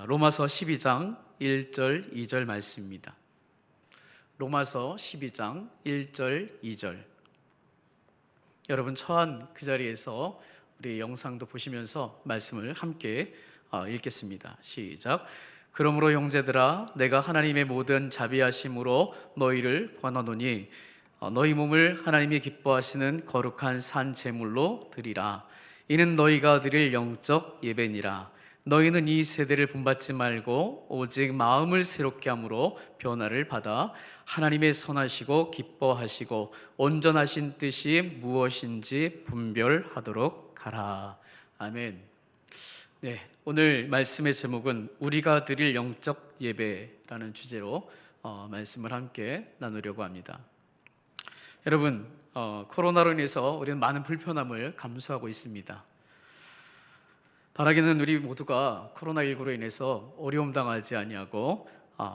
로마서 12장 1절 2절 말씀입니다. 로마서 12장 1절 2절. 여러분 처한 그 자리에서 우리 영상도 보시면서 말씀을 함께 읽겠습니다. 시작. 그러므로 형제들아, 내가 하나님의 모든 자비하심으로 너희를 권하노니 너희 몸을 하나님이 기뻐하시는 거룩한 산 제물로 드리라. 이는 너희가 드릴 영적 예배니라. 너희는 이 세대를 본받지 말고 오직 마음을 새롭게 함으로 변화를 받아 하나님의 선하시고 기뻐하시고 온전하신 뜻이 무엇인지 분별하도록 하라. 아멘. 네, 오늘 말씀의 제목은 우리가 드릴 영적 예배라는 주제로 말씀을 함께 나누려고 합니다. 여러분, 코로나로 인해서 우리는 많은 불편함을 감수하고 있습니다. 바라기는 우리 모두가 코로나19로 인해서 어려움 당하지 아니하고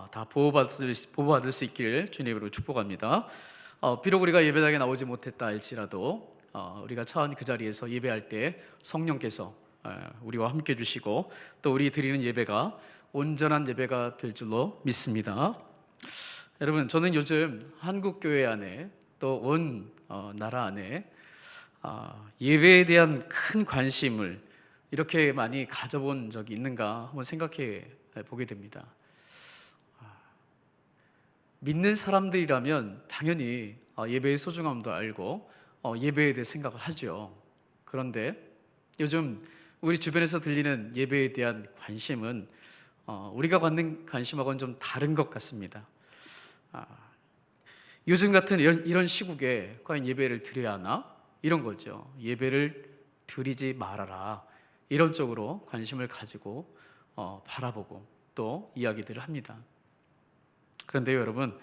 다 보호받을 수 있기를 주님으로 축복합니다. 비록 우리가 예배당에 나오지 못했다 할지라도 우리가 처한 그 자리에서 예배할 때 성령께서 우리와 함께 해주시고 또 우리 드리는 예배가 온전한 예배가 될 줄로 믿습니다. 여러분, 저는 요즘 한국 교회 안에 또 온 나라 안에 예배에 대한 큰 관심을 이렇게 많이 가져본 적이 있는가 한번 생각해 보게 됩니다. 믿는 사람들이라면 당연히 예배의 소중함도 알고 예배에 대해 생각을 하죠. 그런데 요즘 우리 주변에서 들리는 예배에 대한 관심은 우리가 갖는 관심하고는 좀 다른 것 같습니다. 요즘 같은 이런 시국에 과연 예배를 드려야 하나? 이런 거죠. 예배를 드리지 말아라. 이런 쪽으로 관심을 가지고 바라보고 또 이야기들을 합니다. 그런데요, 여러분,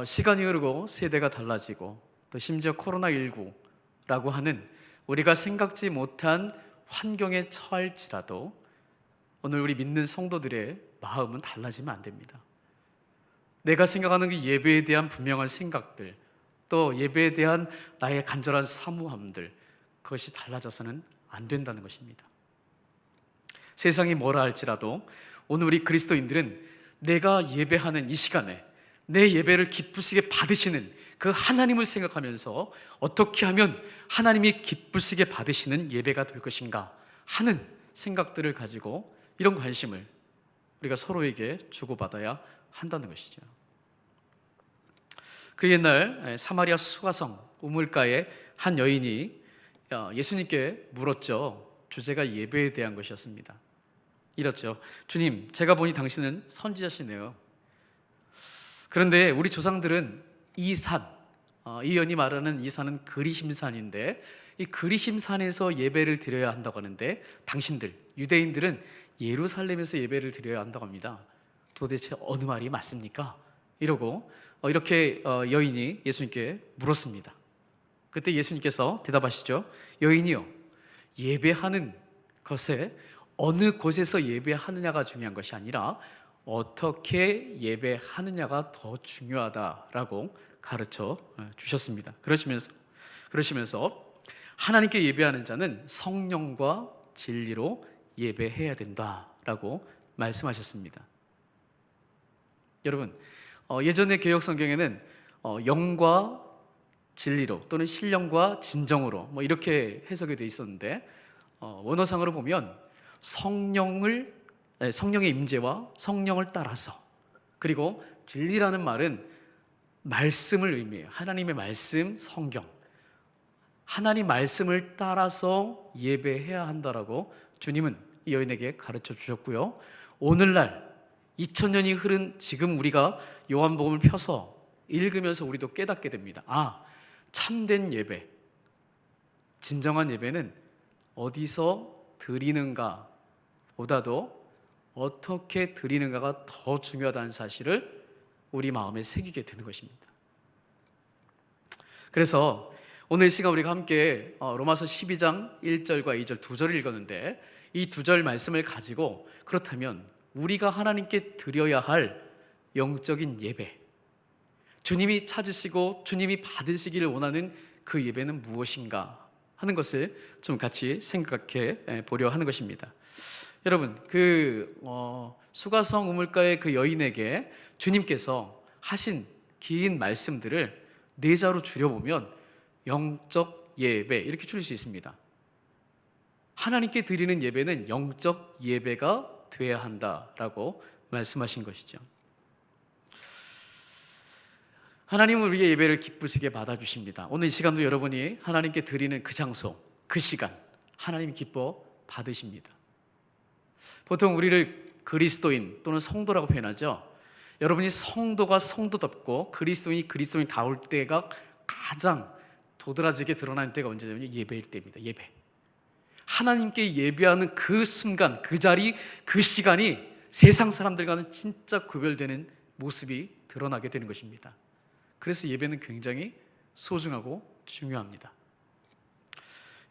시간이 흐르고 세대가 달라지고 또 심지어 코로나19라고 하는 우리가 생각지 못한 환경에 처할지라도 오늘 우리 믿는 성도들의 마음은 달라지면 안 됩니다. 내가 생각하는 그 예배에 대한 분명한 생각들, 또 예배에 대한 나의 간절한 사모함들, 그것이 달라져서는 안 된다는 것입니다. 세상이 뭐라 할지라도 오늘 우리 그리스도인들은 내가 예배하는 이 시간에 내 예배를 기쁘시게 받으시는 그 하나님을 생각하면서 어떻게 하면 하나님이 기쁘시게 받으시는 예배가 될 것인가 하는 생각들을 가지고 이런 관심을 우리가 서로에게 주고받아야 한다는 것이죠. 그 옛날 사마리아 수가성 우물가에 한 여인이 예수님께 물었죠. 주제가 예배에 대한 것이었습니다. 이렇죠. 주님, 제가 보니 당신은 선지자시네요. 그런데 우리 조상들은 이 산, 이 여인이 말하는 이 산은 그리심산인데 이 그리심산에서 예배를 드려야 한다고 하는데 당신들, 유대인들은 예루살렘에서 예배를 드려야 한다고 합니다. 도대체 어느 말이 맞습니까? 이러고 이렇게 여인이 예수님께 물었습니다. 그때 예수님께서 대답하시죠. 여인이요, 예배하는 것에 어느 곳에서 예배하느냐가 중요한 것이 아니라 어떻게 예배하느냐가 더 중요하다라고 가르쳐 주셨습니다. 그러시면서 하나님께 예배하는 자는 성령과 진리로 예배해야 된다라고 말씀하셨습니다. 여러분, 예전의 개역 성경에는 영과 진리로 또는 신령과 진정으로 이렇게 해석이 되어 있었는데 원어상으로 보면 성령의 임재와 성령을 따라서, 그리고 진리라는 말은 말씀을 의미해요. 하나님의 말씀, 성경, 하나님 말씀을 따라서 예배해야 한다라고 주님은 이 여인에게 가르쳐 주셨고요. 오늘날 2000년이 흐른 지금 우리가 요한복음을 펴서 읽으면서 우리도 깨닫게 됩니다. 참된 예배, 진정한 예배는 어디서 드리는가 보다도 어떻게 드리는가가 더 중요하다는 사실을 우리 마음에 새기게 되는 것입니다. 그래서 오늘 이 시간 우리가 함께 로마서 12장 1절과 2절 두 절을 읽었는데 이 두 절 말씀을 가지고 그렇다면 우리가 하나님께 드려야 할 영적인 예배, 주님이 찾으시고 주님이 받으시기를 원하는 그 예배는 무엇인가 하는 것을 좀 같이 생각해 보려 하는 것입니다. 여러분, 수가성 우물가의 그 여인에게 주님께서 하신 긴 말씀들을 네 자로 줄여보면 영적 예배 이렇게 줄일 수 있습니다. 하나님께 드리는 예배는 영적 예배가 되어야 한다라고 말씀하신 것이죠. 하나님은 우리의 예배를 기쁘시게 받아주십니다. 오늘 이 시간도 여러분이 하나님께 드리는 그 장소, 그 시간 하나님 기뻐 받으십니다. 보통 우리를 그리스도인 또는 성도라고 표현하죠. 여러분이 성도가 성도답고 그리스도인이 그리스도인다울 때가 가장 도드라지게 드러나는 때가 언제냐면 예배일 때입니다. 예배. 하나님께 예배하는 그 순간, 그 자리, 그 시간이 세상 사람들과는 진짜 구별되는 모습이 드러나게 되는 것입니다. 그래서 예배는 굉장히 소중하고 중요합니다.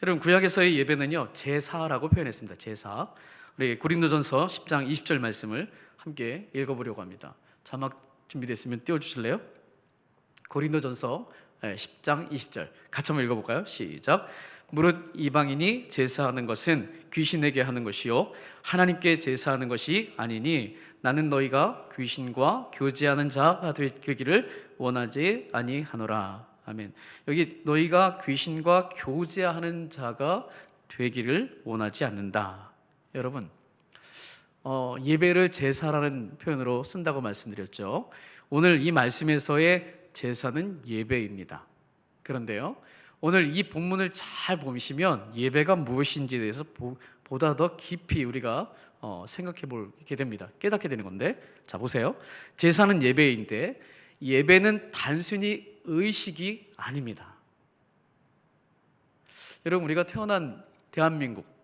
여러분, 구약에서의 예배는요 제사라고 표현했습니다. 제사. 우리 고린도전서 10장 20절 말씀을 함께 읽어보려고 합니다. 자막 준비됐으면 띄워주실래요? 고린도전서 10장 20절 같이 한번 읽어볼까요? 시작. 무릇 이방인이 제사하는 것은 귀신에게 하는 것이요 하나님께 제사하는 것이 아니니 나는 너희가 귀신과 교제하는 자가 되기를 원하지 아니하노라. 아멘. 여기 너희가 귀신과 교제하는 자가 되기를 원하지 않는다. 여러분, 예배를 제사라는 표현으로 쓴다고 말씀드렸죠. 오늘 이 말씀에서의 제사는 예배입니다. 그런데요, 오늘 이 본문을 잘 보시면 예배가 무엇인지에 대해서 보다 더 깊이 우리가 생각해 보게 됩니다. 깨닫게 되는 건데, 자 보세요. 제사는 예배인데 예배는 단순히 의식이 아닙니다. 여러분, 우리가 태어난 대한민국,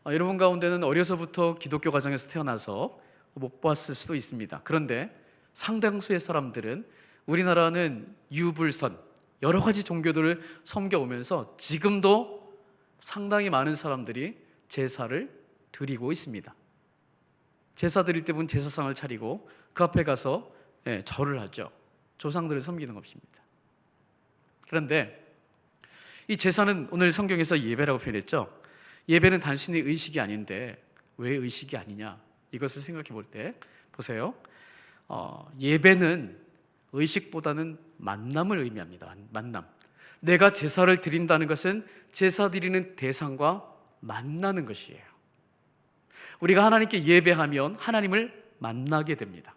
여러분 가운데는 어려서부터 기독교 가정에서 태어나서 못 봤을 수도 있습니다. 그런데 상당수의 사람들은 우리나라는 유불선 여러 가지 종교들을 섬겨오면서 지금도 상당히 많은 사람들이 제사를 드리고 있습니다. 제사 드릴 때 보면 제사상을 차리고 그 앞에 가서 절을 하죠. 조상들을 섬기는 것입니다. 그런데 이 제사는 오늘 성경에서 예배라고 표현했죠. 예배는 단순히 의식이 아닌데 왜 의식이 아니냐, 이것을 생각해 볼 때 보세요. 예배는 의식보다는 만남을 의미합니다. 만남. 내가 제사를 드린다는 것은 제사 드리는 대상과 만나는 것이에요. 우리가 하나님께 예배하면 하나님을 만나게 됩니다.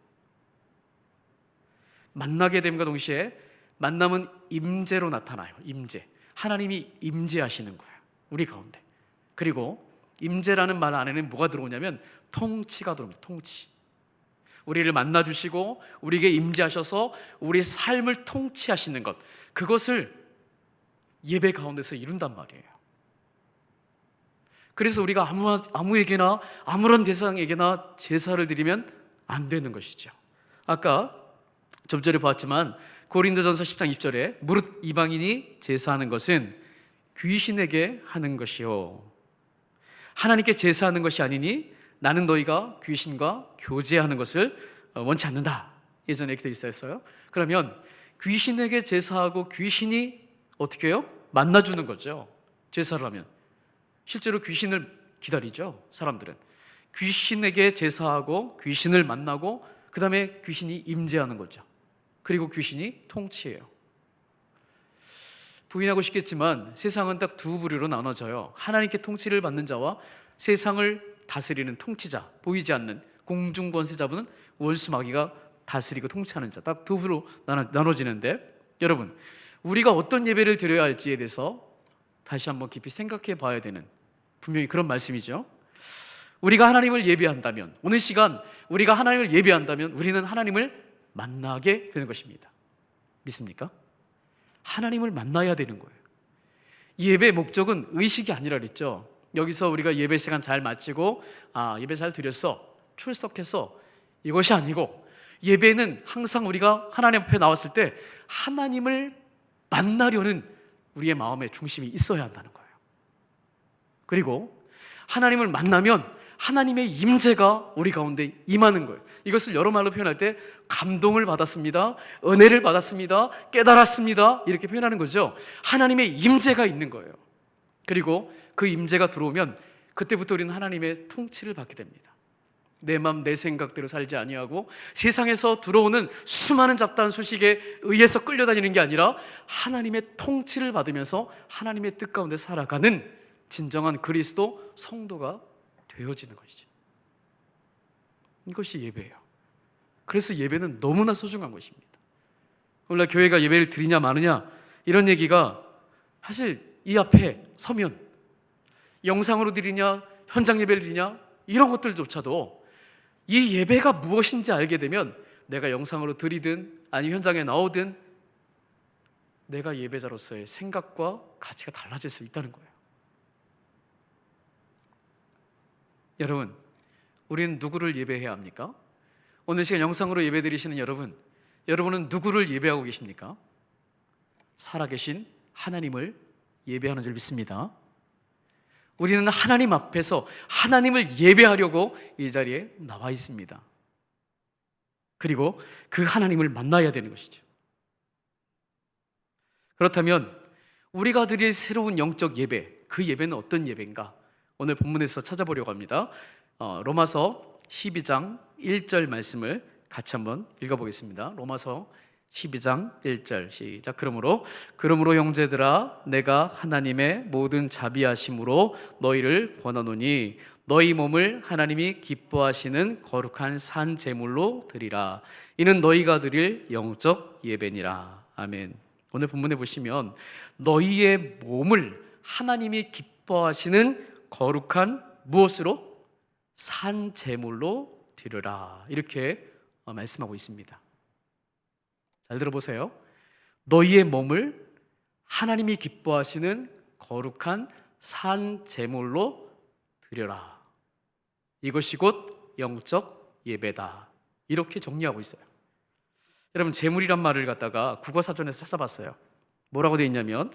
만나게 됨과 동시에 만남은 임재로 나타나요. 임재. 하나님이 임재하시는 거예요, 우리 가운데. 그리고 임재라는 말 안에는 뭐가 들어오냐면 통치가 들어옵니다. 통치. 우리를 만나주시고 우리에게 임재하셔서 우리의 삶을 통치하시는 것, 그것을 예배 가운데서 이룬단 말이에요. 그래서 우리가 아무에게나 아무런 대상에게나 제사를 드리면 안 되는 것이죠. 아까 좀 전에 봤지만 고린도전서 10장 20절에 무릇 이방인이 제사하는 것은 귀신에게 하는 것이요 하나님께 제사하는 것이 아니니 나는 너희가 귀신과 교제하는 것을 원치 않는다. 예전에 이렇게 되어 있었어요. 그러면 귀신에게 제사하고 귀신이 어떻게 해요? 만나주는 거죠. 제사를 하면 실제로 귀신을 기다리죠. 사람들은 귀신에게 제사하고 귀신을 만나고 그 다음에 귀신이 임재하는 거죠. 그리고 귀신이 통치해요. 부인하고 싶겠지만 세상은 딱 두 부류로 나눠져요. 하나님께 통치를 받는 자와 세상을 다스리는 통치자, 보이지 않는 공중권세자분은 원수 마귀가 다스리고 통치하는 자, 딱 두 부류로 나눠지는데, 여러분, 우리가 어떤 예배를 드려야 할지에 대해서 다시 한번 깊이 생각해 봐야 되는 분명히 그런 말씀이죠. 우리가 하나님을 예배한다면, 오늘 시간 우리가 하나님을 예배한다면 우리는 하나님을 만나게 되는 것입니다. 믿습니까? 하나님을 만나야 되는 거예요. 예배의 목적은 의식이 아니라 그랬죠. 여기서 우리가 예배 시간 잘 마치고 예배 잘 드렸어, 출석했어, 이것이 아니고 예배는 항상 우리가 하나님 앞에 나왔을 때 하나님을 만나려는 우리의 마음의 중심이 있어야 한다는 거예요. 그리고 하나님을 만나면 하나님의 임재가 우리 가운데 임하는 거예요. 이것을 여러 말로 표현할 때 감동을 받았습니다, 은혜를 받았습니다, 깨달았습니다, 이렇게 표현하는 거죠. 하나님의 임재가 있는 거예요. 그리고 그 임재가 들어오면 그때부터 우리는 하나님의 통치를 받게 됩니다. 내 마음 내 생각대로 살지 아니하고 세상에서 들어오는 수많은 잡다한 소식에 의해서 끌려다니는 게 아니라 하나님의 통치를 받으면서 하나님의 뜻 가운데 살아가는 진정한 그리스도 성도가 되어지는 것이죠. 이것이 예배예요. 그래서 예배는 너무나 소중한 것입니다. 오늘날 교회가 예배를 드리냐 마느냐 이런 얘기가 사실 이 앞에 서면 영상으로 드리냐 현장 예배를 드리냐 이런 것들조차도 이 예배가 무엇인지 알게 되면 내가 영상으로 드리든 아니 현장에 나오든 내가 예배자로서의 생각과 가치가 달라질 수 있다는 거예요. 여러분, 우리는 누구를 예배해야 합니까? 오늘 시간 영상으로 예배 드리시는 여러분은 누구를 예배하고 계십니까? 살아계신 하나님을 예배하는 줄 믿습니다. 우리는 하나님 앞에서 하나님을 예배하려고 이 자리에 나와 있습니다. 그리고 그 하나님을 만나야 되는 것이죠. 그렇다면 우리가 드릴 새로운 영적 예배, 그 예배는 어떤 예배인가? 오늘 본문에서 찾아보려고 합니다. 로마서 12장 1절 말씀을 같이 한번 읽어보겠습니다. 로마서 12장 1절 시작. 그러므로 형제들아 내가 하나님의 모든 자비하심으로 너희를 권하노니 너희 몸을 하나님이 기뻐하시는 거룩한 산 제물로 드리라. 이는 너희가 드릴 영적 예배니라. 아멘. 오늘 본문에 보시면 너희의 몸을 하나님이 기뻐하시는 거룩한 무엇으로? 산 제물로 드리라. 이렇게 말씀하고 있습니다. 잘 들어보세요. 너희의 몸을 하나님이 기뻐하시는 거룩한 산 제물로 드려라. 이것이 곧 영적 예배다. 이렇게 정리하고 있어요. 여러분, 제물이란 말을 갖다가 국어사전에서 찾아봤어요. 뭐라고 되어 있냐면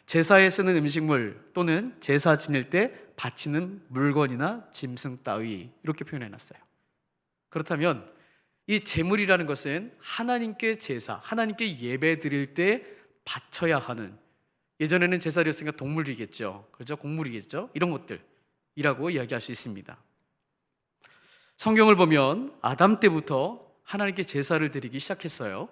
제사에 쓰는 음식물 또는 제사 지낼 때 바치는 물건이나 짐승 따위 이렇게 표현해놨어요. 그렇다면 이 제물이라는 것은 하나님께 제사, 하나님께 예배 드릴 때 바쳐야 하는, 예전에는 제사였으니까 동물이겠죠, 그렇죠? 곡물이겠죠, 이런 것들이라고 이야기할 수 있습니다. 성경을 보면 아담 때부터 하나님께 제사를 드리기 시작했어요.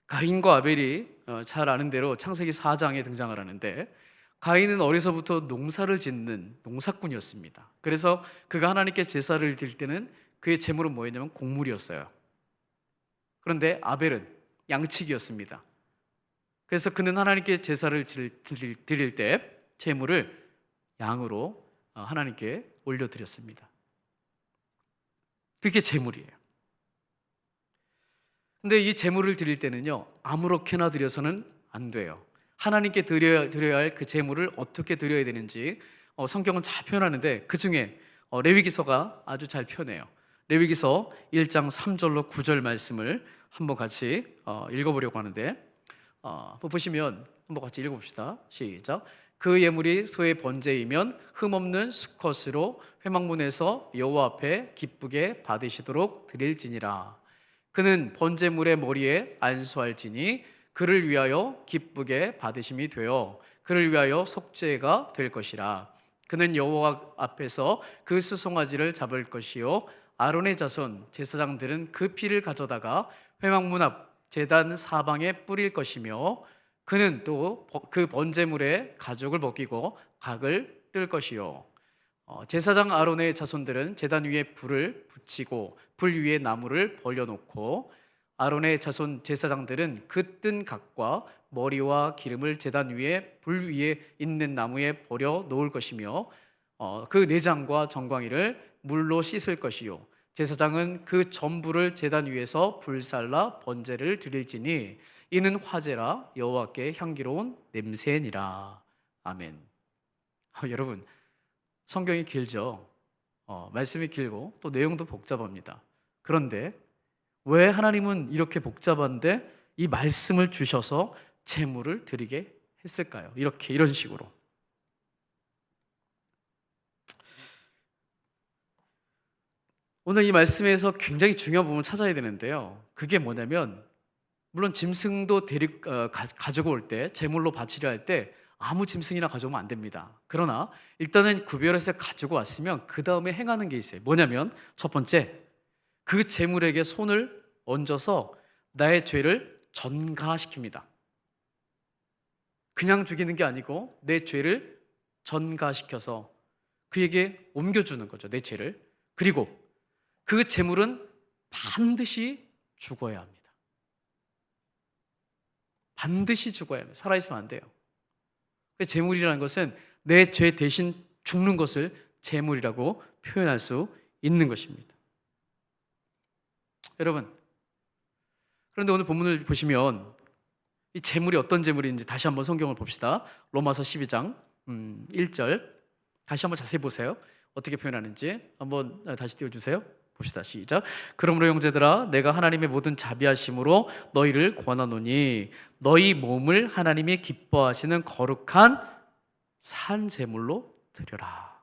가인과 아벨이 잘 아는 대로 창세기 4장에 등장을 하는데, 가인은 어려서부터 농사를 짓는 농사꾼이었습니다. 그래서 그가 하나님께 제사를 드릴 때는 그의 제물은 뭐였냐면 곡물이었어요. 그런데 아벨은 양치기였습니다. 그래서 그는 하나님께 제사를 드릴 때 제물을 양으로 하나님께 올려드렸습니다. 그게 제물이에요. 근데 이 제물을 드릴 때는요, 아무렇게나 드려서는 안 돼요. 하나님께 드려야 할 그 제물을 어떻게 드려야 되는지 성경은 잘 표현하는데, 그 중에 레위기서가 아주 잘 표현해요. 레위기서 1장 3절로 9절 말씀을 한번 같이 읽어보려고 하는데, 보시면 한번 같이 읽어봅시다. 시작. 그 예물이 소의 번제이면 흠없는 수컷으로 회막문에서 여호와 앞에 기쁘게 받으시도록 드릴지니라. 그는 번제물의 머리에 안수할지니 그를 위하여 기쁘게 받으심이 되어 그를 위하여 속죄가 될 것이라. 그는 여호와 앞에서 그 수송아지를 잡을 것이요 아론의 자손 제사장들은 그 피를 가져다가 회막문 앞 제단 사방에 뿌릴 것이며, 그는 또 그 번제물의 가죽을 벗기고 각을 뜰 것이요 제사장 아론의 자손들은 제단 위에 불을 붙이고 불 위에 나무를 벌려놓고, 아론의 자손 제사장들은 그 뜬 각과 머리와 기름을 제단 위에 불 위에 있는 나무에 버려 놓을 것이며, 그 내장과 정광이를 물로 씻을 것이요 제사장은 그 전부를 제단 위에서 불살라 번제를 드릴지니 이는 화제라 여호와께 향기로운 냄새니라. 아멘. 여러분, 성경이 길죠. 말씀이 길고 또 내용도 복잡합니다. 그런데 왜 하나님은 이렇게 복잡한데 이 말씀을 주셔서 제물을 드리게 했을까요? 이런 식으로. 오늘 이 말씀에서 굉장히 중요한 부분을 찾아야 되는데요, 그게 뭐냐면, 물론 짐승도 가지고 올 때, 제물로 바치려 할 때 아무 짐승이나 가져오면 안 됩니다. 그러나 일단은 구별해서 가지고 왔으면 그 다음에 행하는 게 있어요. 뭐냐면 첫 번째, 그 재물에게 손을 얹어서 나의 죄를 전가시킵니다. 그냥 죽이는 게 아니고 내 죄를 전가시켜서 그에게 옮겨주는 거죠, 내 죄를. 그리고 그 재물은 반드시 죽어야 합니다. 반드시 죽어야 합니다. 살아있으면 안 돼요. 재물이라는 것은 내 죄 대신 죽는 것을 재물이라고 표현할 수 있는 것입니다. 여러분, 그런데 오늘 본문을 보시면 이 재물이 어떤 재물인지 다시 한번 성경을 봅시다. 로마서 12장 1절 다시 한번 자세히 보세요. 어떻게 표현하는지 한번 다시 띄워주세요. 봅시다. 시작. 그러므로 형제들아, 내가 하나님의 모든 자비하심으로 너희를 권하노니 너희 몸을 하나님이 기뻐하시는 거룩한 산 제물로 드려라.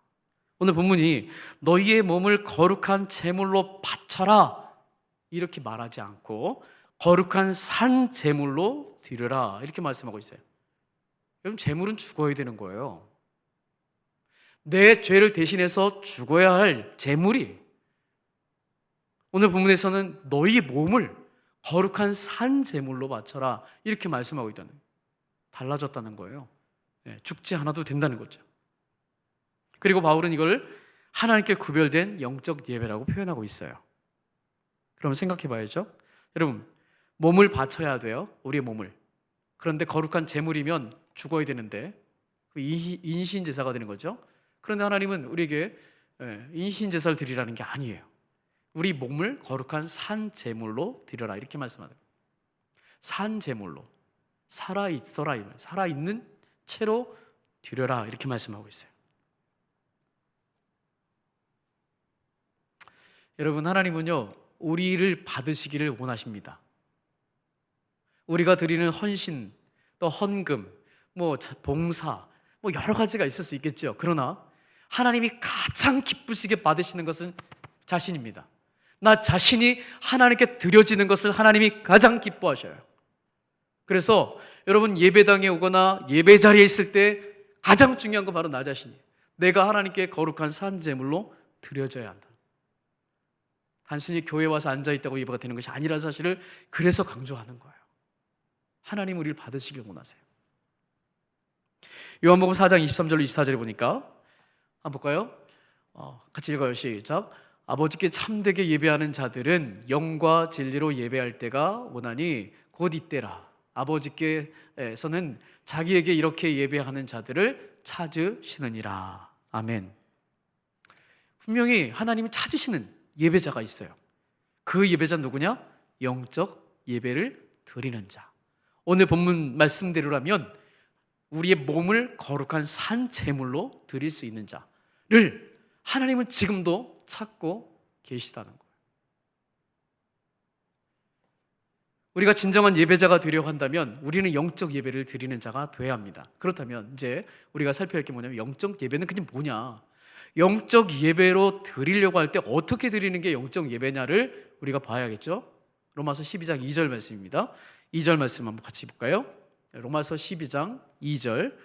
오늘 본문이 너희의 몸을 거룩한 제물로 바쳐라 이렇게 말하지 않고 거룩한 산 제물로 드려라 이렇게 말씀하고 있어요. 여러분, 제물은 죽어야 되는 거예요. 내 죄를 대신해서 죽어야 할 제물이, 오늘 본문에서는 너희 몸을 거룩한 산 제물로 바쳐라 이렇게 말씀하고 있다는 거예요. 달라졌다는 거예요. 죽지 않아도 된다는 거죠. 그리고 바울은 이걸 하나님께 구별된 영적 예배라고 표현하고 있어요. 그럼 생각해 봐야죠. 여러분, 몸을 바쳐야 돼요. 우리의 몸을. 그런데 거룩한 제물이면 죽어야 되는데 인신 제사가 되는 거죠. 그런데 하나님은 우리에게 인신 제사를 드리라는 게 아니에요. 우리 몸을 거룩한 산 제물로 드려라 이렇게 말씀하는 거예요. 산 제물로 살아있어라, 살아있는 채로 드려라 이렇게 말씀하고 있어요. 여러분, 하나님은요 우리를 받으시기를 원하십니다. 우리가 드리는 헌신, 또 헌금, 봉사, 여러 가지가 있을 수 있겠죠. 그러나 하나님이 가장 기쁘시게 받으시는 것은 자신입니다. 나 자신이 하나님께 드려지는 것을 하나님이 가장 기뻐하셔요. 그래서 여러분, 예배당에 오거나 예배 자리에 있을 때 가장 중요한 건 바로 나 자신이에요. 내가 하나님께 거룩한 산 제물로 드려져야 한다. 단순히 교회 와서 앉아있다고 예배가 되는 것이 아니라 사실을 그래서 강조하는 거예요. 하나님 우리를 받으시길 원하세요. 요한복음 4장 23절로 24절에 보니까 한번 볼까요? 같이 읽어요. 시작. 아버지께 참되게 예배하는 자들은 영과 진리로 예배할 때가 오나니 곧 이때라. 아버지께서는 자기에게 이렇게 예배하는 자들을 찾으시느니라. 아멘. 분명히 하나님이 찾으시는 예배자가 있어요. 그 예배자 누구냐? 영적 예배를 드리는 자. 오늘 본문 말씀대로라면 우리의 몸을 거룩한 산 제물로 드릴 수 있는 자를 하나님은 지금도 찾고 계시다는 거예요. 우리가 진정한 예배자가 되려고 한다면 우리는 영적 예배를 드리는 자가 되어야 합니다. 그렇다면 이제 우리가 살펴야 할 게 뭐냐면 영적 예배는 그게 뭐냐? 영적 예배로 드리려고 할 때 어떻게 드리는 게 영적 예배냐를 우리가 봐야겠죠. 로마서 12장 2절 말씀입니다. 2절 말씀 한번 같이 볼까요? 로마서 12장 2절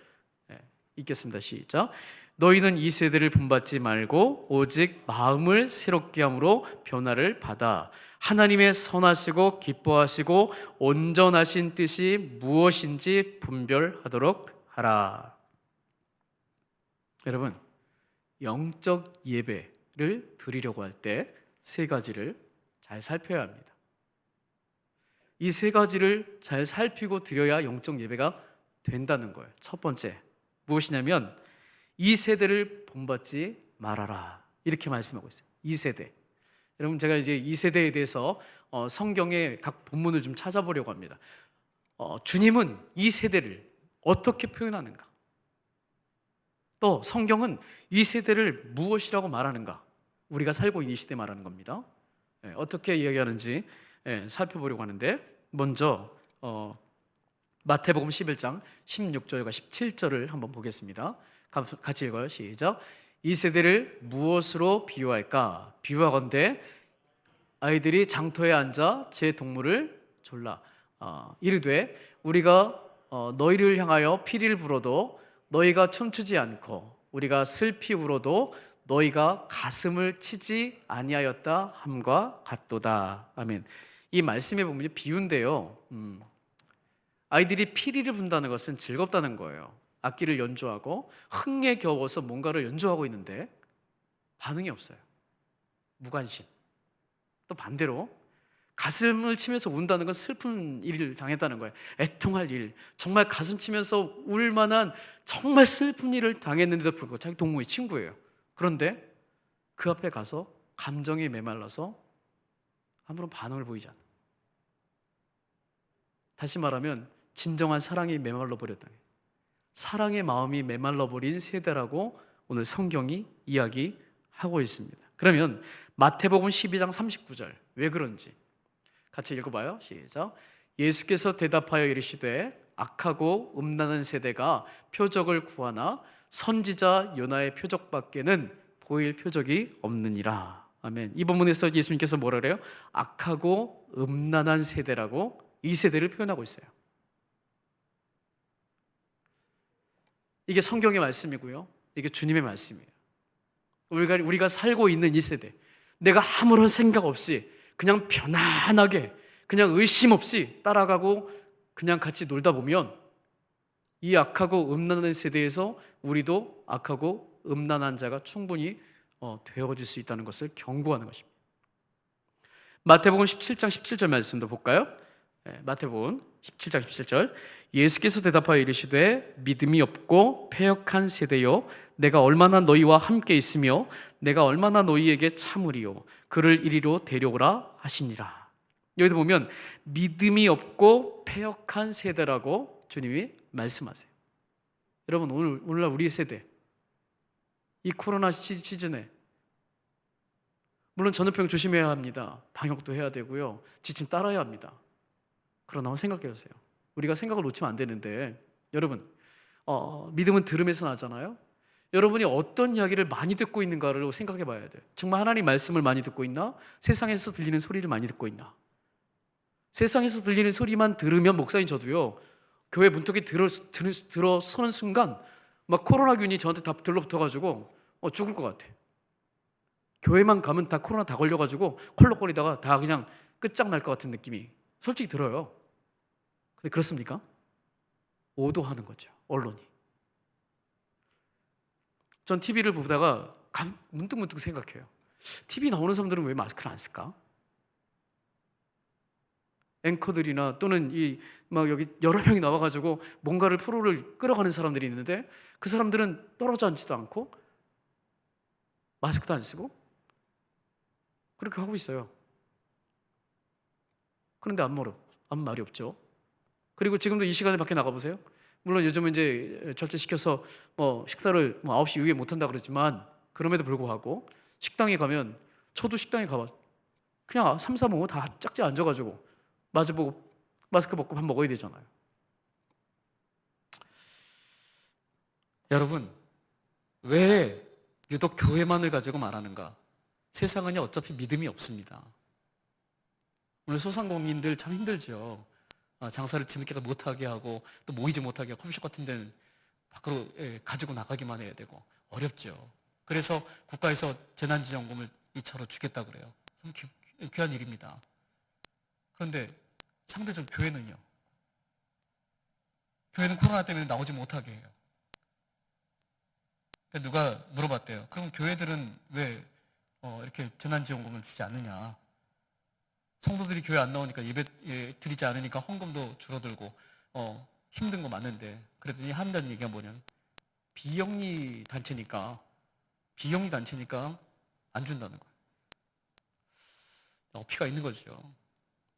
읽겠습니다. 시작. 너희는 이 세대를 본받지 말고 오직 마음을 새롭게 함으로 변화를 받아 하나님의 선하시고 기뻐하시고 온전하신 뜻이 무엇인지 분별하도록 하라. 여러분, 영적 예배를 드리려고 할 때 세 가지를 잘 살펴야 합니다. 이 세 가지를 잘 살피고 드려야 영적 예배가 된다는 거예요. 첫 번째, 무엇이냐면 이 세대를 본받지 말아라 이렇게 말씀하고 있어요. 이 세대. 여러분, 제가 이제 이 세대에 대해서 성경의 각 본문을 좀 찾아보려고 합니다. 주님은 이 세대를 어떻게 표현하는가? 또 성경은 이 세대를 무엇이라고 말하는가? 우리가 살고 있는 이 시대 말하는 겁니다. 어떻게 이야기하는지 살펴보려고 하는데, 먼저 마태복음 11장 16절과 17절을 한번 보겠습니다. 같이 읽어요. 시작. 이 세대를 무엇으로 비유할까? 비유하건대 아이들이 장터에 앉아 제 동물을 졸라 이르되 우리가 너희를 향하여 피리를 불어도 너희가 춤추지 않고 우리가 슬피 울어도 너희가 가슴을 치지 아니하였다 함과 같도다. 아멘. 이 말씀에 보면 비유인데요. 아이들이 피리를 분다는 것은 즐겁다는 거예요. 악기를 연주하고 흥에 겨워서 뭔가를 연주하고 있는데 반응이 없어요. 무관심. 또 반대로 가슴을 치면서 운다는 건 슬픈 일을 당했다는 거예요. 애통할 일, 정말 가슴 치면서 울 만한 정말 슬픈 일을 당했는데도 불구하고 자기 동무의 친구예요. 그런데 그 앞에 가서 감정이 메말라서 아무런 반응을 보이지 않아요. 다시 말하면 진정한 사랑이 메말라 버렸다. 사랑의 마음이 메말라 버린 세대라고 오늘 성경이 이야기하고 있습니다. 그러면 마태복음 12장 39절 왜 그런지 같이 읽어봐요. 시작. 예수께서 대답하여 이르시되 악하고 음란한 세대가 표적을 구하나 선지자 요나의 표적밖에는 보일 표적이 없느니라. 아멘. 이 본문에서 예수님께서 뭐라 그래요? 악하고 음란한 세대라고 이 세대를 표현하고 있어요. 이게 성경의 말씀이고요. 이게 주님의 말씀이에요. 우리가 살고 있는 이 세대, 내가 아무런 생각 없이 그냥 편안하게 그냥 의심 없이 따라가고 그냥 같이 놀다 보면 이 악하고 음란한 세대에서 우리도 악하고 음란한 자가 충분히 되어질 수 있다는 것을 경고하는 것입니다. 마태복음 17장 17절 말씀도 볼까요? 마태복음 17장 17절 예수께서 대답하여 이르시되 믿음이 없고 패역한 세대여 내가 얼마나 너희와 함께 있으며 내가 얼마나 너희에게 참으리요 그를 이리로 데려오라 하시니라. 여기도 보면 믿음이 없고 패역한 세대라고 주님이 말씀하세요. 여러분 오늘날 우리 세대 이 코로나 시즌에 물론 전염병 조심해야 합니다. 방역도 해야 되고요. 지침 따라야 합니다. 그러나 생각해 보세요. 우리가 생각을 놓치면 안 되는데 여러분 믿음은 들음에서 나잖아요. 여러분이 어떤 이야기를 많이 듣고 있는가를 생각해 봐야 돼요. 정말 하나님 말씀을 많이 듣고 있나? 세상에서 들리는 소리를 많이 듣고 있나? 세상에서 들리는 소리만 들으면 목사인 저도요 교회 문턱에 들어서는 순간 막 코로나균이 저한테 다 들러붙어가지고 죽을 것 같아. 교회만 가면 다 코로나 다 걸려가지고 콜록거리다가 다 그냥 끝장날 것 같은 느낌이 솔직히 들어요. 근데 그렇습니까? 오도하는 거죠, 언론이. 전 TV를 보다가 문득 생각해요. TV 나오는 사람들은 왜 마스크를 안 쓸까? 앵커들이나 또는 막 여기 여러 명이 나와가지고 뭔가를 프로를 끌어가는 사람들이 있는데 그 사람들은 떨어져 앉지도 않고 마스크도 안 쓰고 그렇게 하고 있어요. 그런데 아무 말이 없죠. 그리고 지금도 이 시간에 밖에 나가보세요. 물론 요즘은 이제 절제시켜서 식사를 9시 이후에 못한다 그러지만 그럼에도 불구하고 식당에 가면 저도 식당에 가봐 그냥 3, 4, 5 다 짝지 앉아가지고 마주보고 마스크 벗고 밥 먹어야 되잖아요. 여러분 왜 유독 교회만을 가지고 말하는가? 세상은 어차피 믿음이 없습니다. 오늘 소상공인들 참 힘들죠. 장사를 재밌게 못하게 하고 또 모이지 못하게 하고 컴퓨터 같은 데는 밖으로 가지고 나가기만 해야 되고 어렵죠. 그래서 국가에서 재난지원금을 2차로 주겠다고 그래요. 참 귀한 일입니다. 그런데 상대적으로 교회는요. 교회는 코로나 때문에 나오지 못하게 해요. 누가 물어봤대요. 그럼 교회들은 왜 이렇게 재난지원금을 주지 않느냐? 성도들이 교회 안 나오니까 예배 드리지 않으니까 헌금도 줄어들고 힘든 거 맞는데 그랬더니 한다는 얘기가 뭐냐면 비영리 단체니까 안 준다는 거예요. 어피가 있는 거죠.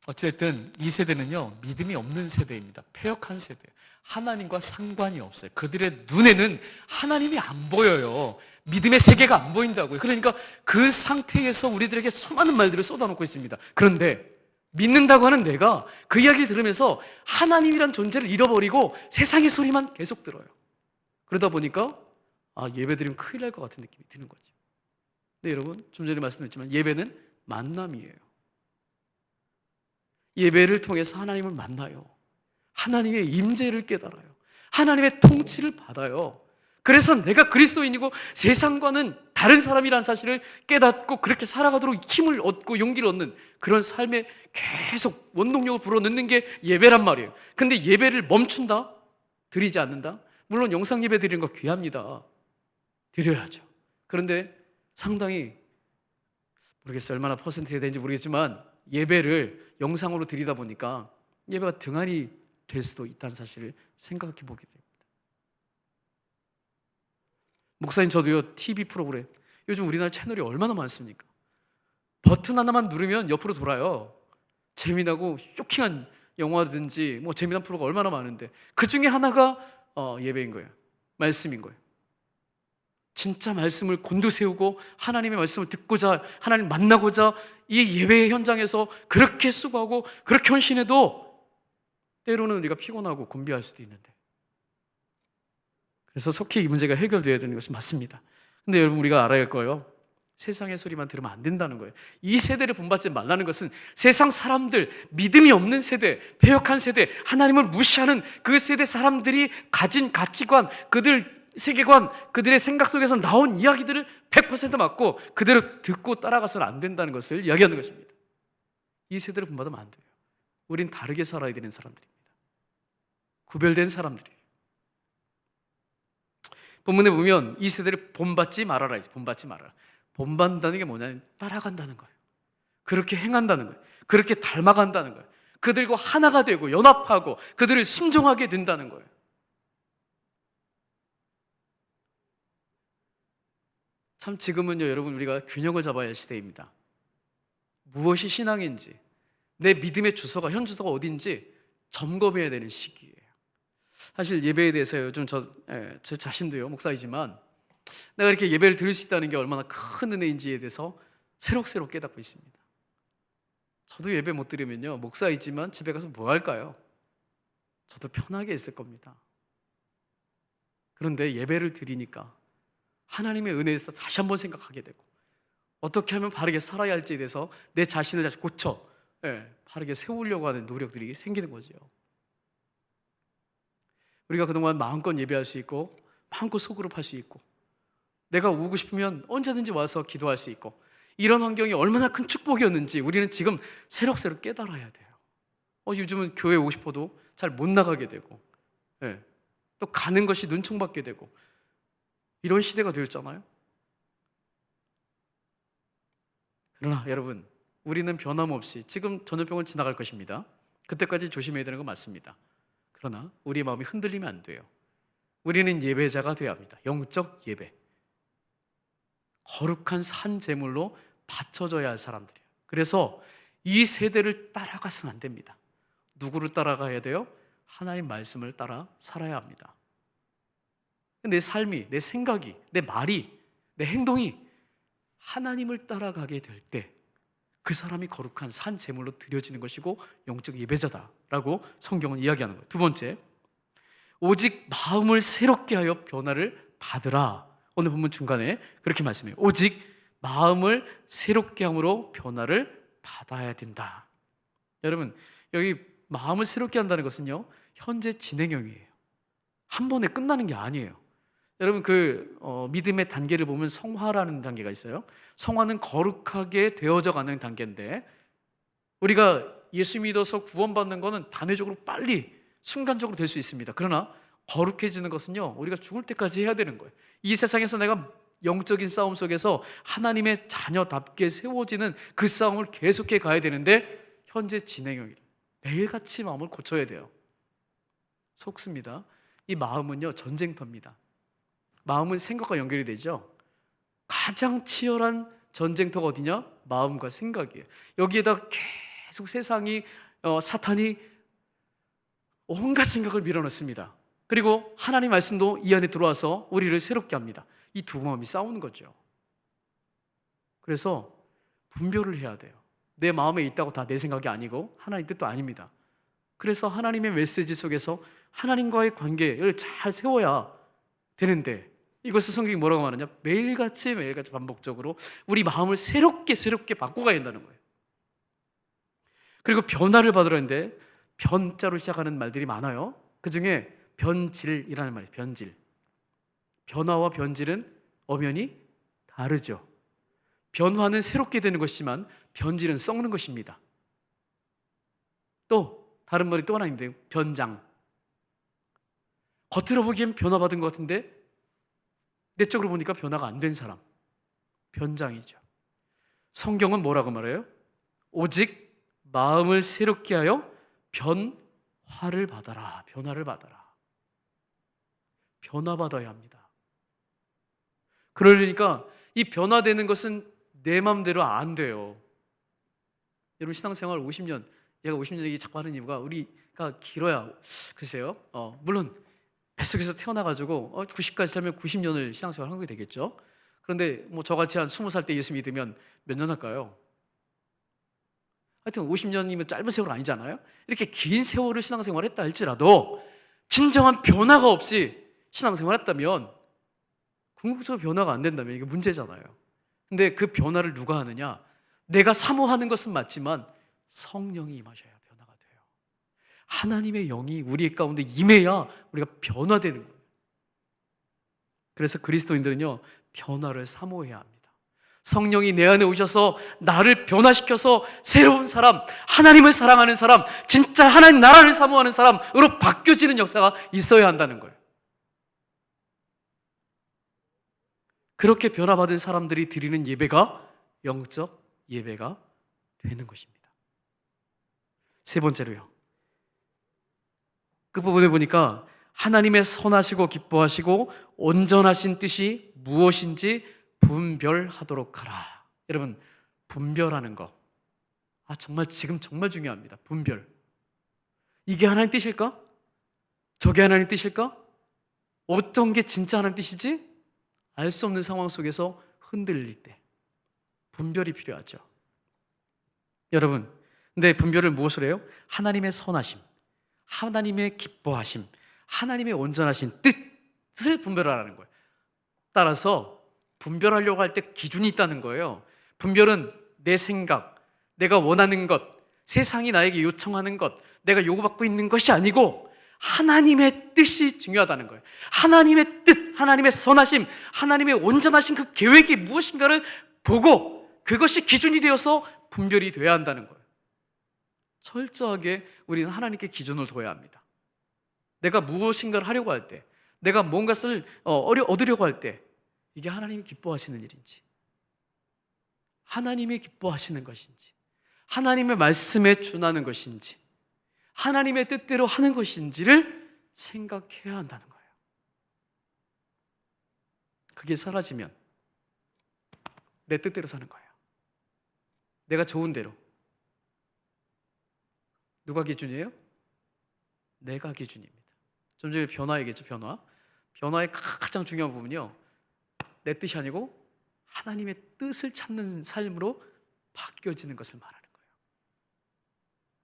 어쨌든 이 세대는요 믿음이 없는 세대입니다. 패역한 세대. 하나님과 상관이 없어요. 그들의 눈에는 하나님이 안 보여요. 믿음의 세계가 안 보인다고요. 그러니까 그 상태에서 우리들에게 수많은 말들을 쏟아놓고 있습니다. 그런데 믿는다고 하는 내가 그 이야기를 들으면서 하나님이란 존재를 잃어버리고 세상의 소리만 계속 들어요. 그러다 보니까 예배드리면 큰일 날 것 같은 느낌이 드는 거죠. 근데 여러분 좀 전에 말씀드렸지만 예배는 만남이에요. 예배를 통해서 하나님을 만나요. 하나님의 임재를 깨달아요. 하나님의 통치를 받아요. 그래서 내가 그리스도인이고 세상과는 다른 사람이라는 사실을 깨닫고 그렇게 살아가도록 힘을 얻고 용기를 얻는 그런 삶에 계속 원동력을 불어넣는 게 예배란 말이에요. 근데 예배를 멈춘다? 드리지 않는다? 물론 영상 예배 드리는 거 귀합니다. 드려야죠. 그런데 상당히 모르겠어요. 얼마나 퍼센트가 되는지 모르겠지만 예배를 영상으로 드리다 보니까 예배가 등한이 될 수도 있다는 사실을 생각해 보게 됩니다. 목사님, 저도요, TV 프로그램, 요즘 우리나라 채널이 얼마나 많습니까? 버튼 하나만 누르면 옆으로 돌아요. 재미나고 쇼킹한 영화든지 뭐 재미난 프로가 얼마나 많은데 그 중에 하나가 예배인 거예요. 말씀인 거예요. 진짜 말씀을 곤두세우고 하나님의 말씀을 듣고자, 하나님 만나고자 이 예배의 현장에서 그렇게 수고하고 그렇게 헌신해도 때로는 우리가 피곤하고 곤비할 수도 있는데, 그래서 속히 이 문제가 해결되어야 되는 것이 맞습니다. 근데 여러분, 우리가 알아야 할 거예요. 세상의 소리만 들으면 안 된다는 거예요. 이 세대를 본받지 말라는 것은 세상 사람들, 믿음이 없는 세대, 패역한 세대, 하나님을 무시하는 그 세대 사람들이 가진 가치관, 그들 세계관, 그들의 생각 속에서 나온 이야기들을 100% 맞고 그대로 듣고 따라가서는 안 된다는 것을 이야기하는 것입니다. 이 세대를 본받으면 안 돼요. 우린 다르게 살아야 되는 사람들입니다. 구별된 사람들이에요. 본문에 보면 이 세대를 본받지 말아라. 본받지 말아라. 본받는다는 게 뭐냐면 따라간다는 거예요. 그렇게 행한다는 거예요. 그렇게 닮아간다는 거예요. 그들과 하나가 되고 연합하고 그들을 순종하게 된다는 거예요. 참 지금은요, 여러분, 우리가 균형을 잡아야 할 시대입니다. 무엇이 신앙인지, 내 믿음의 주소가, 현 주소가 어딘지 점검해야 되는 시기예요. 사실 예배에 대해서 요즘 저 자신도요, 목사이지만 내가 이렇게 예배를 드릴 수 있다는 게 얼마나 큰 은혜인지에 대해서 새록새록 깨닫고 있습니다. 저도 예배 못 드리면요, 목사이지만 집에 가서 뭐 할까요? 저도 편하게 있을 겁니다. 그런데 예배를 드리니까 하나님의 은혜에서 다시 한번 생각하게 되고, 어떻게 하면 바르게 살아야 할지에 대해서 내 자신을 다시 고쳐 바르게 세우려고 하는 노력들이 생기는 거죠. 우리가 그동안 마음껏 예배할 수 있고 마음껏 소그룹할 수 있고 내가 오고 싶으면 언제든지 와서 기도할 수 있고, 이런 환경이 얼마나 큰 축복이었는지 우리는 지금 새록새록 깨달아야 돼요. 요즘은 교회 오고 싶어도 잘 못 나가게 되고, 또 가는 것이 눈총받게 되고, 이런 시대가 되었잖아요. 그러나 여러분, 우리는 변함없이 지금 전염병을 지나갈 것입니다. 그때까지 조심해야 되는 건 맞습니다. 그러나 우리의 마음이 흔들리면 안 돼요. 우리는 예배자가 되어야 합니다. 영적 예배, 거룩한 산 제물로 바쳐져야 할 사람들이에요. 그래서 이 세대를 따라가서는 안 됩니다. 누구를 따라가야 돼요? 하나님 말씀을 따라 살아야 합니다. 내 삶이, 내 생각이, 내 말이, 내 행동이 하나님을 따라가게 될 때 그 사람이 거룩한 산 제물로 드려지는 것이고 영적 예배자다라고 성경은 이야기하는 거예요. 두 번째, 오직 마음을 새롭게 하여 변화를 받으라. 오늘 본문 중간에 그렇게 말씀해요. 오직 마음을 새롭게 함으로 변화를 받아야 된다. 여러분, 여기 마음을 새롭게 한다는 것은요, 현재 진행형이에요. 한 번에 끝나는 게 아니에요. 여러분, 믿음의 단계를 보면 성화라는 단계가 있어요. 성화는 거룩하게 되어져 가는 단계인데, 우리가 예수 믿어서 구원받는 것은 단회적으로 빨리 순간적으로 될 수 있습니다. 그러나 거룩해지는 것은요, 우리가 죽을 때까지 해야 되는 거예요. 이 세상에서 내가 영적인 싸움 속에서 하나님의 자녀답게 세워지는 그 싸움을 계속해 가야 되는데, 현재 진행형이에요. 매일같이 마음을 고쳐야 돼요. 속습니다. 이 마음은요, 전쟁터입니다. 마음은 생각과 연결이 되죠. 가장 치열한 전쟁터가 어디냐? 마음과 생각이에요. 여기에다 계속 세상이, 사탄이 온갖 생각을 밀어넣습니다. 그리고 하나님 말씀도 이 안에 들어와서 우리를 새롭게 합니다. 이 두 마음이 싸우는 거죠. 그래서 분별을 해야 돼요. 내 마음에 있다고 다 내 생각이 아니고 하나님 뜻도 아닙니다. 그래서 하나님의 메시지 속에서 하나님과의 관계를 잘 세워야 되는데, 이것을 성경이 뭐라고 말하냐? 매일같이 반복적으로 우리 마음을 새롭게 바꿔가야 한다는 거예요. 그리고 변화를 받으려는데, 변자로 시작하는 말들이 많아요. 그 중에 변질이라는 말이에요. 변질. 변화와 변질은 엄연히 다르죠. 변화는 새롭게 되는 것이지만 변질은 썩는 것입니다. 또 다른 말이 또 하나 있는데요. 변장. 겉으로 보기엔 변화받은 것 같은데 내적으로 보니까 변화가 안 된 사람. 변장이죠. 성경은 뭐라고 말해요? 오직 마음을 새롭게 하여 변화를 받아라. 변화를 받아라. 변화받아야 합니다. 그러니까 이 변화되는 것은 내 마음대로 안 돼요. 여러분 신앙생활 50년, 제가 50년 얘기 자꾸 하는 이유가 우리가 길어야, 글쎄요, 물론 뱃속에서 태어나가지고 90까지 살면 90년을 신앙생활 한 게 되겠죠. 그런데 뭐 저같이 한 20살 때 예수 믿으면 몇 년 할까요? 하여튼 50년이면 짧은 세월 아니잖아요. 이렇게 긴 세월을 신앙생활 했다 할지라도 진정한 변화가 없이 신앙생활 했다면, 궁극적으로 변화가 안 된다면 이게 문제잖아요. 근데 그 변화를 누가 하느냐? 내가 사모하는 것은 맞지만 성령이 임하셔야 변화가 돼요. 하나님의 영이 우리 가운데 임해야 우리가 변화되는 거예요. 그래서 그리스도인들은요, 변화를 사모해야 합니다. 성령이 내 안에 오셔서 나를 변화시켜서 새로운 사람, 하나님을 사랑하는 사람, 진짜 하나님 나라를 사모하는 사람으로 바뀌어지는 역사가 있어야 한다는 거예요. 그렇게 변화받은 사람들이 드리는 예배가 영적 예배가 되는 것입니다. 세 번째로요, 끝부분에 보니까 하나님의 선하시고 기뻐하시고 온전하신 뜻이 무엇인지 분별하도록 하라. 여러분, 분별하는 거, 정말 지금 정말 중요합니다. 분별. 이게 하나님 뜻일까? 저게 하나님 뜻일까? 어떤 게 진짜 하나님 뜻이지? 알 수 없는 상황 속에서 흔들릴 때 분별이 필요하죠. 여러분, 근데 분별을 무엇으로 해요? 하나님의 선하심, 하나님의 기뻐하심, 하나님의 온전하신 뜻을 분별하라는 거예요. 따라서 분별하려고 할 때 기준이 있다는 거예요. 분별은 내 생각, 내가 원하는 것, 세상이 나에게 요청하는 것, 내가 요구받고 있는 것이 아니고 하나님의 뜻이 중요하다는 거예요. 하나님의 뜻, 하나님의 선하심, 하나님의 온전하신 그 계획이 무엇인가를 보고 그것이 기준이 되어서 분별이 돼야 한다는 거예요. 철저하게 우리는 하나님께 기준을 둬야 합니다. 내가 무엇인가를 하려고 할 때, 내가 뭔가를 얻으려고 할 때, 이게 하나님이 기뻐하시는 일인지, 하나님이 기뻐하시는 것인지, 하나님의 말씀에 준하는 것인지, 하나님의 뜻대로 하는 것인지를 생각해야 한다는 거예요. 그게 사라지면 내 뜻대로 사는 거예요. 내가 좋은 대로. 누가 기준이에요? 내가 기준입니다. 좀 전에 변화 얘기했죠. 변화의 가장 중요한 부분이요, 내 뜻이 아니고 하나님의 뜻을 찾는 삶으로 바뀌어지는 것을 말하는 거예요.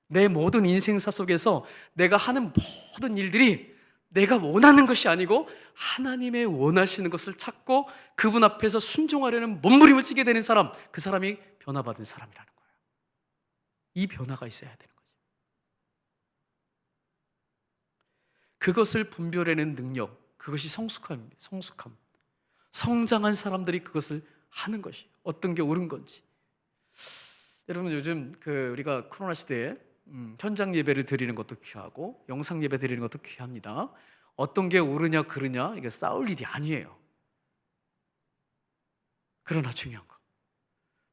내 모든 인생사 속에서 내가 하는 모든 일들이 내가 원하는 것이 아니고 하나님의 원하시는 것을 찾고 그분 앞에서 순종하려는 몸부림을 치게 되는 사람, 그 사람이 변화받은 사람이라는 거예요. 이 변화가 있어야 되는 거죠. 그것을 분별해내는 능력, 그것이 성숙함입니다. 성숙함. 성장한 사람들이 그것을 하는 것이 어떤 게 옳은 건지. 여러분, 요즘 우리가 코로나 시대에 현장 예배를 드리는 것도 귀하고 영상 예배 드리는 것도 귀합니다. 어떤 게 옳으냐 그르냐 이게 싸울 일이 아니에요. 그러나 중요한 거,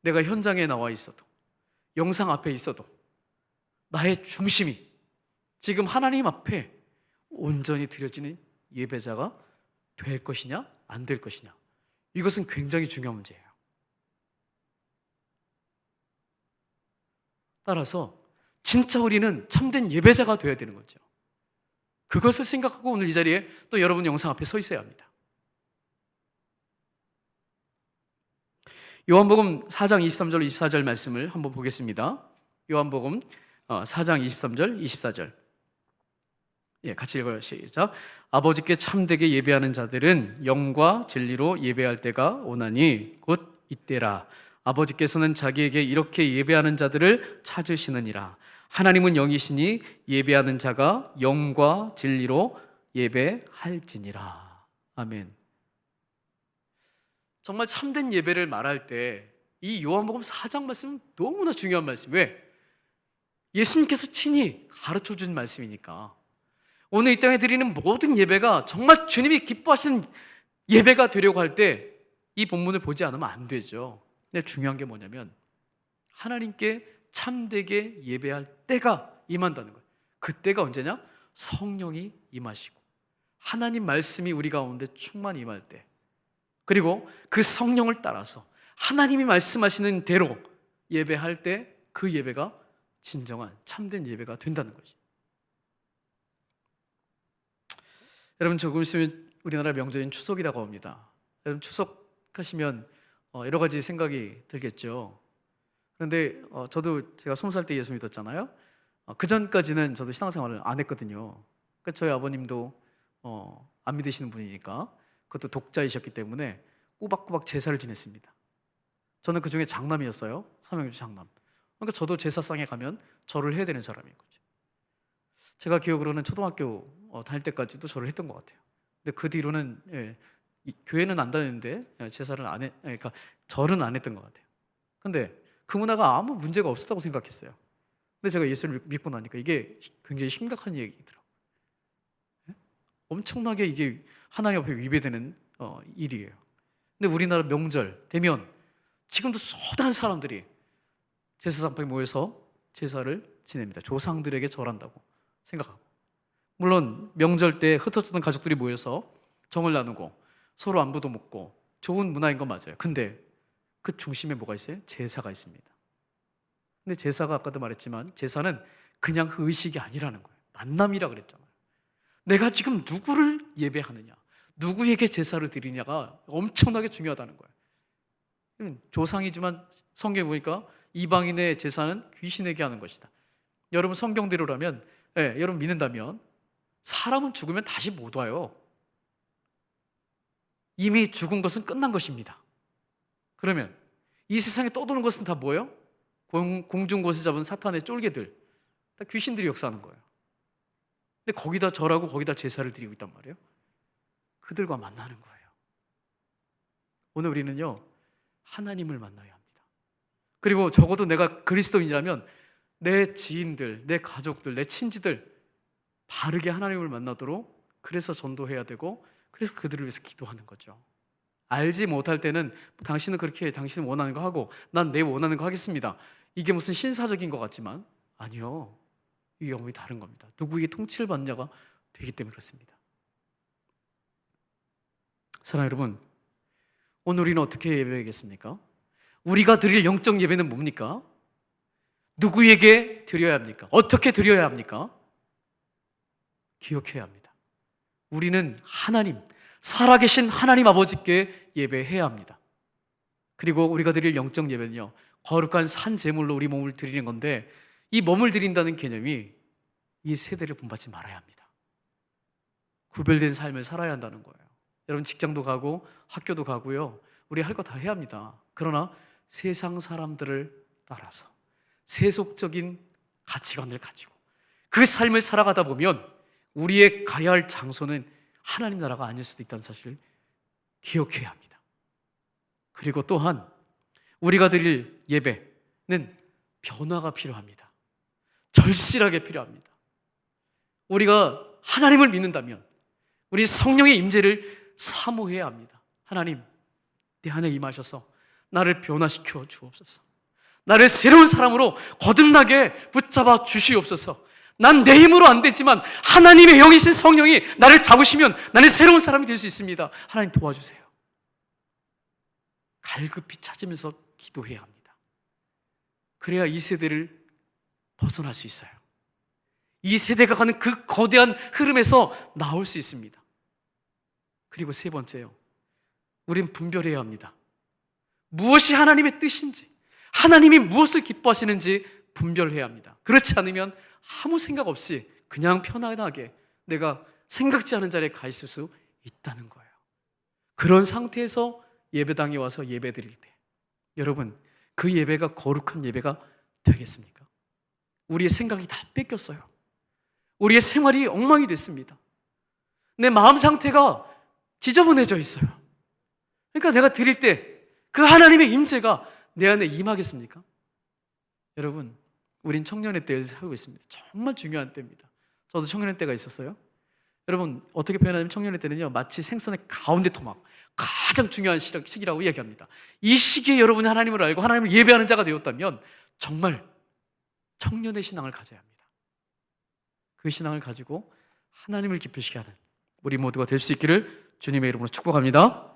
내가 현장에 나와 있어도 영상 앞에 있어도 나의 중심이 지금 하나님 앞에 온전히 드려지는 예배자가 될 것이냐 안 될 것이냐, 이것은 굉장히 중요한 문제예요. 따라서 진짜 우리는 참된 예배자가 되어야 되는 거죠. 그것을 생각하고 오늘 이 자리에 또 여러분 영상 앞에 서 있어야 합니다. 요한복음 4장 23절 24절 말씀을 한번 보겠습니다. 요한복음 4장 23절 24절 같이 읽어요. 시작. 아버지께 참되게 예배하는 자들은 영과 진리로 예배할 때가 오나니 곧 이때라. 아버지께서는 자기에게 이렇게 예배하는 자들을 찾으시느니라. 하나님은 영이시니 예배하는 자가 영과 진리로 예배할지니라. 아멘. 정말 참된 예배를 말할 때 이 요한복음 4장 말씀은 너무나 중요한 말씀. 왜? 예수님께서 친히 가르쳐 준 말씀이니까. 오늘 이 땅에 드리는 모든 예배가 정말 주님이 기뻐하시는 예배가 되려고 할 때 이 본문을 보지 않으면 안 되죠. 근데 중요한 게 뭐냐면 하나님께 참되게 예배할 때가 임한다는 거예요. 그때가 언제냐? 성령이 임하시고 하나님 말씀이 우리 가운데 충만히 임할 때, 그리고 그 성령을 따라서 하나님이 말씀하시는 대로 예배할 때 그 예배가 진정한 참된 예배가 된다는 거죠. 여러분, 조금 있으면 우리나라 명절인 추석이 다가옵니다. 여러분, 추석 하시면 여러 가지 생각이 들겠죠. 그런데 저도 제가 20살 때 예수 믿었잖아요. 그 전까지는 저도 신앙생활을 안 했거든요. 그러니까 저희 아버님도 안 믿으시는 분이니까, 그것도 독자이셨기 때문에 꼬박꼬박 제사를 지냈습니다. 저는 그 중에 장남이었어요. 삼형제 장남. 그러니까 저도 제사상에 가면 절을 해야 되는 사람인 거죠. 제가 기억으로는 초등학교 다닐 때까지도 절을 했던 것 같아요. 근데 그 뒤로는 교회는 안 다녔는데 제사를 안 해, 그러니까 절은 안 했던 것 같아요. 근데 그 문화가 아무 문제가 없었다고 생각했어요. 근데 제가 예수를 믿고 나니까 이게 굉장히 심각한 얘기더라고요. 엄청나게 이게 하나님 앞에 위배되는 일이에요. 근데 우리나라 명절 되면 지금도 쏟아한 사람들이 제사상에 모여서 제사를 지냅니다. 조상들에게 절한다고 생각하고, 물론 명절 때 흩어졌던 가족들이 모여서 정을 나누고 서로 안부도 묻고 좋은 문화인 건 맞아요. 근데 그 중심에 뭐가 있어요? 제사가 있습니다. 근데 제사가 아까도 말했지만 제사는 그냥 그 의식이 아니라는 거예요. 만남이라 그랬잖아요. 내가 지금 누구를 예배하느냐, 누구에게 제사를 드리냐가 엄청나게 중요하다는 거예요. 조상이지만 성경에 보니까 이방인의 제사는 귀신에게 하는 것이다. 여러분 성경대로라면, 여러분 믿는다면 사람은 죽으면 다시 못 와요. 이미 죽은 것은 끝난 것입니다. 그러면 이 세상에 떠도는 것은 다 뭐예요? 공중 곳에 잡은 사탄의 쫄개들, 다 귀신들이 역사하는 거예요. 근데 거기다 절하고 거기다 제사를 드리고 있단 말이에요. 그들과 만나는 거예요. 오늘 우리는요, 하나님을 만나야 합니다. 그리고 적어도 내가 그리스도인이라면 내 지인들, 내 가족들, 내 친지들 바르게 하나님을 만나도록 그래서 전도해야 되고, 그래서 그들을 위해서 기도하는 거죠. 알지 못할 때는 당신은 그렇게 해, 당신은 원하는 거 하고 난 내 원하는 거 하겠습니다. 이게 무슨 신사적인 것 같지만 아니요, 이게 영원히 다른 겁니다. 누구에게 통치를 받느냐가 되기 때문에 그렇습니다. 사랑하는 여러분, 오늘 우리는 어떻게 예배하겠습니까? 우리가 드릴 영적 예배는 뭡니까? 누구에게 드려야 합니까? 어떻게 드려야 합니까? 기억해야 합니다. 우리는 하나님, 살아계신 하나님 아버지께 예배해야 합니다. 그리고 우리가 드릴 영적 예배는요, 거룩한 산 제물로 우리 몸을 드리는 건데, 이 몸을 드린다는 개념이 이 세대를 본받지 말아야 합니다. 구별된 삶을 살아야 한다는 거예요. 여러분 직장도 가고 학교도 가고요, 우리 할 거 다 해야 합니다. 그러나 세상 사람들을 따라서 세속적인 가치관을 가지고 그 삶을 살아가다 보면 우리의 가야 할 장소는 하나님 나라가 아닐 수도 있다는 사실을 기억해야 합니다. 그리고 또한 우리가 드릴 예배는 변화가 필요합니다. 절실하게 필요합니다. 우리가 하나님을 믿는다면 우리 성령의 임재를 사모해야 합니다. 하나님, 내 안에 임하셔서 나를 변화시켜 주옵소서. 나를 새로운 사람으로 거듭나게 붙잡아 주시옵소서. 난 내 힘으로 안 되지만 하나님의 영이신 성령이 나를 잡으시면 나는 새로운 사람이 될 수 있습니다. 하나님 도와주세요. 갈급히 찾으면서 기도해야 합니다. 그래야 이 세대를 벗어날 수 있어요. 이 세대가 가는 그 거대한 흐름에서 나올 수 있습니다. 그리고 세 번째요, 우린 분별해야 합니다. 무엇이 하나님의 뜻인지, 하나님이 무엇을 기뻐하시는지 분별해야 합니다. 그렇지 않으면 아무 생각 없이 그냥 편안하게 내가 생각지 않은 자리에 가 있을 수 있다는 거예요. 그런 상태에서 예배당에 와서 예배 드릴 때 여러분, 그 예배가 거룩한 예배가 되겠습니까? 우리의 생각이 다 뺏겼어요. 우리의 생활이 엉망이 됐습니다. 내 마음 상태가 지저분해져 있어요. 그러니까 내가 드릴 때 그 하나님의 임재가 내 안에 임하겠습니까? 여러분, 우린 청년의 때를 살고 있습니다. 정말 중요한 때입니다. 저도 청년의 때가 있었어요. 여러분, 어떻게 표현하냐면 청년의 때는요, 마치 생선의 가운데 토막, 가장 중요한 시기라고 이야기합니다. 이 시기에 여러분이 하나님을 알고 하나님을 예배하는 자가 되었다면 정말 청년의 신앙을 가져야 합니다. 그 신앙을 가지고 하나님을 기쁘시게 하는 우리 모두가 될 수 있기를 주님의 이름으로 축복합니다.